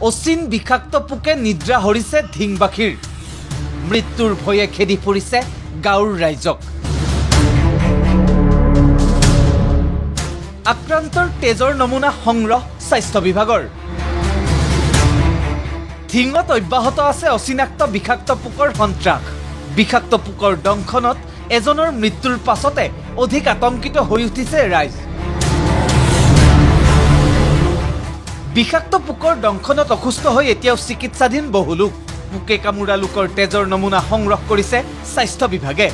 অচিন বিষাক্ত পোকে নিদ্ৰা হৰিছে ধিংবাখীৰ মৃত্যুৰ ভয়ে খেদি ফুৰিছে গাঁৱৰ ৰাইজক আক্ৰান্তৰ তেজৰ নমুনা সংগ্ৰহ স্বাস্থ্য বিভাগৰ ধিঙত অব্যাহত আছে অচিনাক্ত বিষাক্ত পোকৰ সন্ত্ৰাস বিষাক্ত পোকৰ দংশনত এজনৰ মৃত্যুৰ পাছতে অধিক আতংকিত হৈ উঠিছে ৰাইজ বিষাক্ত পোকৰ দংশনত অসুস্থ হৈ এতিয়াও চিকিৎসাধীন বহু লোক পোকে কামুৰা লোকৰ তেজৰ নমুনা সংগ্ৰহ কৰিছে স্বাস্থ্য বিভাগে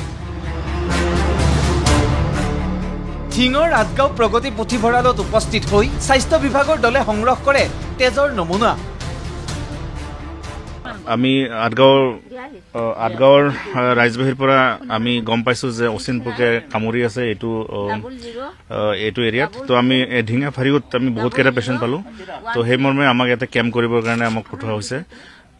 ধিঙৰ আদগাঁও প্ৰগতি পুথিভঁৰালত উপস্থিত হৈ স্বাস্থ্য বিভাগৰ দলে সংগ্ৰহ কৰে তেজৰ নমুনা আমি আদগাঁৱৰ ৰাইজবাহীৰ পৰা আমি গম পাইছোঁ যে অচিন পোকে কামুৰি আছে এইটো এৰিয়াত তো আমি ঢিঙা ফাৰিত আমি বহুত কেইটা পেচেণ্ট পালোঁ তো সেই মৰ্মে আমাক ইয়াতে কেম্প কৰিবৰ কাৰণে আমাক পঠোৱা হৈছে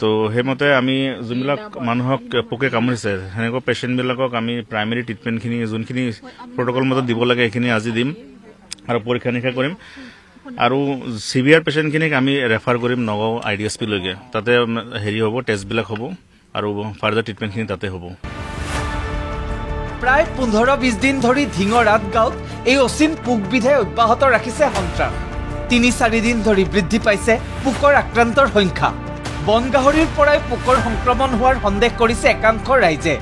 তো সেইমতে আমি যোনবিলাক মানুহক পোকে কামুৰিছে সেনেকুৱা পেচেণ্টবিলাকক আমি প্ৰাইমেৰী ট্ৰিটমেণ্টখিনি যোনখিনি প্ৰট'কল মতে দিব লাগে সেইখিনি আজি দিম আৰু পৰীক্ষা নিৰীক্ষা কৰিম আৰু সিভিয়াৰ পেচেণ্টখিনিক আমি ৰেফাৰ কৰিম নগাঁও IDSP লৈকে তাতে হেৰি হ'ব টেষ্টবিলাক হ'ব আৰু ফাৰ্দাৰ ট্ৰিটমেণ্টখিনি তাতে হ'ব প্ৰায় 15-20 দিন ধৰি ধিঙৰ আদগাঁৱত এই অচিন পোকবিধে অব্যাহত ৰাখিছে সন্ত্ৰাস 3-4 দিন ধৰি বৃদ্ধি পাইছে পোকৰ আক্ৰান্তৰ সংখ্যা বনগাহৰিৰ পৰাই পোকৰ সংক্ৰমণ হোৱাৰ সন্দেহ কৰিছে একাংশ ৰাইজে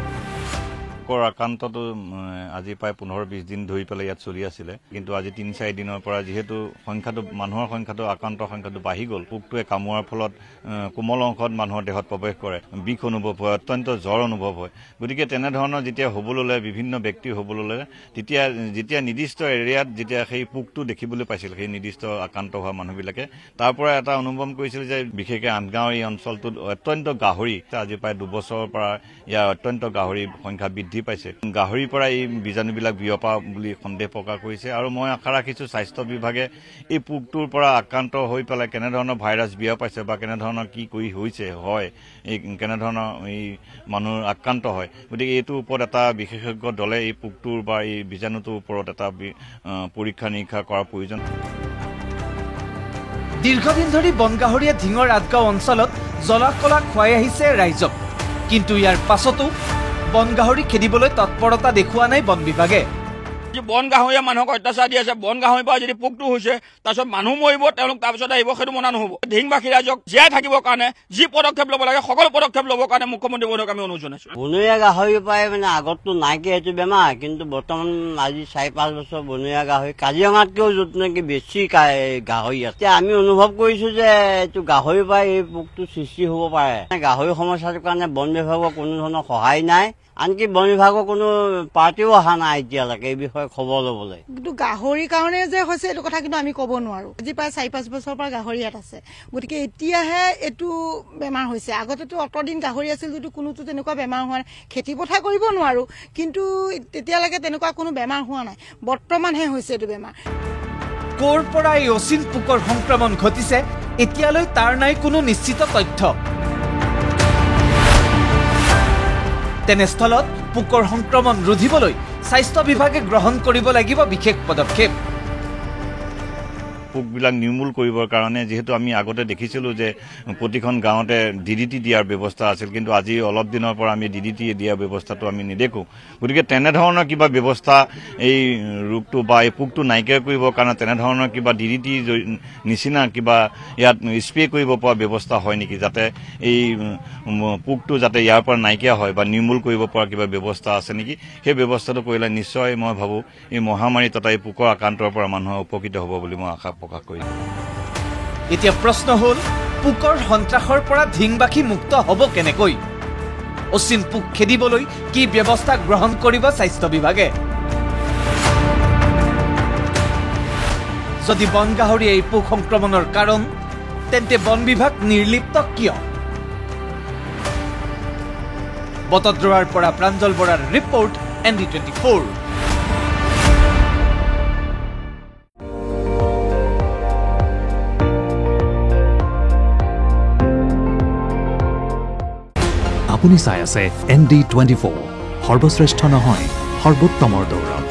পোকৰ আক্ৰান্তটো আজি প্ৰায় 15-20 দিন ধৰি পেলাই ইয়াত চলি আছিলে কিন্তু আজি 3-4 দিনৰ পৰা যেহেতু সংখ্যাটো মানুহৰ সংখ্যাটো আক্ৰান্তৰ সংখ্যাটো বাঢ়ি গ'ল পোকটোৱে কামোৰাৰ ফলত কোমল অংশত মানুহৰ দেহত প্ৰৱেশ কৰে বিষ অনুভৱ হয় অত্যন্ত জ্বৰ অনুভৱ হয় গতিকে তেনেধৰণৰ যেতিয়া হ'বলৈ বিভিন্ন ব্যক্তি হ'বলৈ যেতিয়া নিৰ্দিষ্ট এৰিয়াত যেতিয়া সেই পোকটো দেখিবলৈ পাইছিল সেই নিৰ্দিষ্ট আক্ৰান্ত হোৱা মানুহবিলাকে তাৰ পৰা এটা অনুভৱ কৰিছিল যে বিশেষকৈ আদগাঁও এই অঞ্চলটোত অত্যন্ত গাহৰি আজি প্ৰায় 2 বছৰৰ পৰা ইয়াৰ অত্যন্ত গাহৰি সংখ্যা বৃদ্ধি পাইছে গাহৰিৰ পৰা এই বীজাণুবিলাক বিয়পা বুলি সন্দেহ প্ৰকাশ কৰিছে আৰু মই আশা ৰাখিছোঁ স্বাস্থ্য বিভাগে এই পোকটোৰ পৰা আক্ৰান্ত হৈ পেলাই কেনেধৰণৰ ভাইৰাছ বিয়পাইছে বা কেনেধৰণৰ কি কৰি হৈছে হয় এই কেনেধৰণৰ এই মানুহ আক্ৰান্ত হয় গতিকে এইটোৰ ওপৰত এটা বিশেষজ্ঞ দলে এই পোকটোৰ বা এই বীজাণুটোৰ ওপৰত এটা পৰীক্ষা নিৰীক্ষা কৰাৰ প্ৰয়োজন দীৰ্ঘদিন ধৰি বনগাহৰিয়ে ধিঙৰ আদগাঁও অঞ্চলত জলাকলা খুৱাই আহিছে ৰাইজক কিন্তু ইয়াৰ পাছতো বনগাহৰি খেদিবলৈ তৎপৰতা দেখুওৱা নাই বন বিভাগে বনগাহৰিয়ে মানুহক অত্যাচাৰ দি আছে বনগাহৰিৰ পৰা যদি পোকটো হৈছে তাৰপিছত মানুহ মৰিব তেওঁলোক তাৰপিছত আহিব সেইটো মনা নহ'ব ধিংবাখী ৰাইজক জীয়াই থাকিবৰ কাৰণে যি পদক্ষেপ ল'ব লাগে সকলো পদক্ষেপ ল'বৰ কাৰণে মুখ্যমন্ত্ৰী মহোদয়ক আমি অনুৰোধ জনাইছোঁ বনৰীয়া গাহৰিৰ পৰাই মানে আগততো নাইকিয়া এইটো বেমাৰ কিন্তু বৰ্তমান আজি 4-5 বছৰ বনৰীয়া গাহৰি কাজিৰঙাতকৈও য'ত নেকি বেছি গাহৰি আছে এতিয়া আমি অনুভৱ কৰিছোঁ যে এইটো গাহৰিৰ পৰাই এই পোকটো সৃষ্টি হ'ব পাৰে গাহৰি সমস্যাটোৰ কাৰণে বন বিভাগৰ কোনো ধৰণৰ সহায় নাই আনকি বন বিভাগৰ কোনো পাৰ্টিও অহা নাই এতিয়ালৈকে এই বিষয়ে খবৰ ল'বলৈ কিন্তু গাহৰিৰ কাৰণে যে হৈছে এইটো কথা কিন্তু আমি ক'ব নোৱাৰো আজি প্ৰায় 4-5 বছৰৰ পৰা গাহৰি ইয়াত আছে গতিকে এতিয়াহে এইটো বেমাৰ হৈছে আগতেতো অতদিন গাহৰি আছিল যদিও কোনোতো তেনেকুৱা বেমাৰ হোৱা নাই খেতি পথাৰ কৰিব নোৱাৰো কিন্তু তেতিয়ালৈকে তেনেকুৱা কোনো বেমাৰ হোৱা নাই বৰ্তমানহে হৈছে এইটো বেমাৰ ক'ৰ পৰা এই অচিন পোকৰ সংক্ৰমণ ঘটিছে এতিয়ালৈ তাৰ নাই কোনো নিশ্চিত তথ্য তেনেস্থলত পোকৰ সংক্ৰমণ ৰোধিবলৈ স্বাস্থ্য বিভাগে গ্ৰহণ কৰিব লাগিব বিশেষ পদক্ষেপ পোকবিলাক নিৰ্মূল কৰিবৰ কাৰণে যেহেতু আমি আগতে দেখিছিলোঁ যে প্ৰতিখন গাঁৱতে DDT দিয়াৰ ব্যৱস্থা আছিল কিন্তু আজি অলপ দিনৰ পৰা আমি DDT দিয়াৰ ব্যৱস্থাটো আমি নেদেখোঁ গতিকে তেনেধৰণৰ কিবা ব্যৱস্থা এই ৰোগটো বা এই পোকটো নাইকিয়া কৰিবৰ কাৰণে তেনেধৰণৰ কিবা DDT নিচিনা কিবা ইয়াত স্প্ৰে কৰিব পৰা ব্যৱস্থা হয় নেকি যাতে এই পোকটো যাতে ইয়াৰ পৰা নাইকিয়া হয় বা নিৰ্মূল কৰিব পৰা কিবা ব্যৱস্থা আছে নেকি সেই ব্যৱস্থাটো কৰিলে নিশ্চয় মই ভাবোঁ এই মহামাৰী তথা এই পোকৰ আক্ৰান্তৰ পৰা মানুহ উপকৃত হ'ব বুলি মই আশা প্ৰকাশ কৰিছোঁ এতিয়া প্ৰশ্ন হ'ল পোকৰ সন্ত্ৰাসৰ পৰা ধিংবাখী মুক্ত হ'ব কেনেকৈ অচিন পোক খেদিবলৈ কি ব্যৱস্থা গ্ৰহণ কৰিব স্বাস্থ্য বিভাগে যদি বনগাহৰি এই পোক সংক্ৰমণৰ কাৰণ তেন্তে বন বিভাগ নিৰ্লিপ্ত কিয় বটদ্ৰৱাৰ পৰা প্ৰাঞ্জল বৰাৰ ৰিপৰ্ট ND24 আপুনি চাই আছে ND24 সৰ্বশ্ৰেষ্ঠ নহয় সৰ্বোত্তমৰ দৌৰত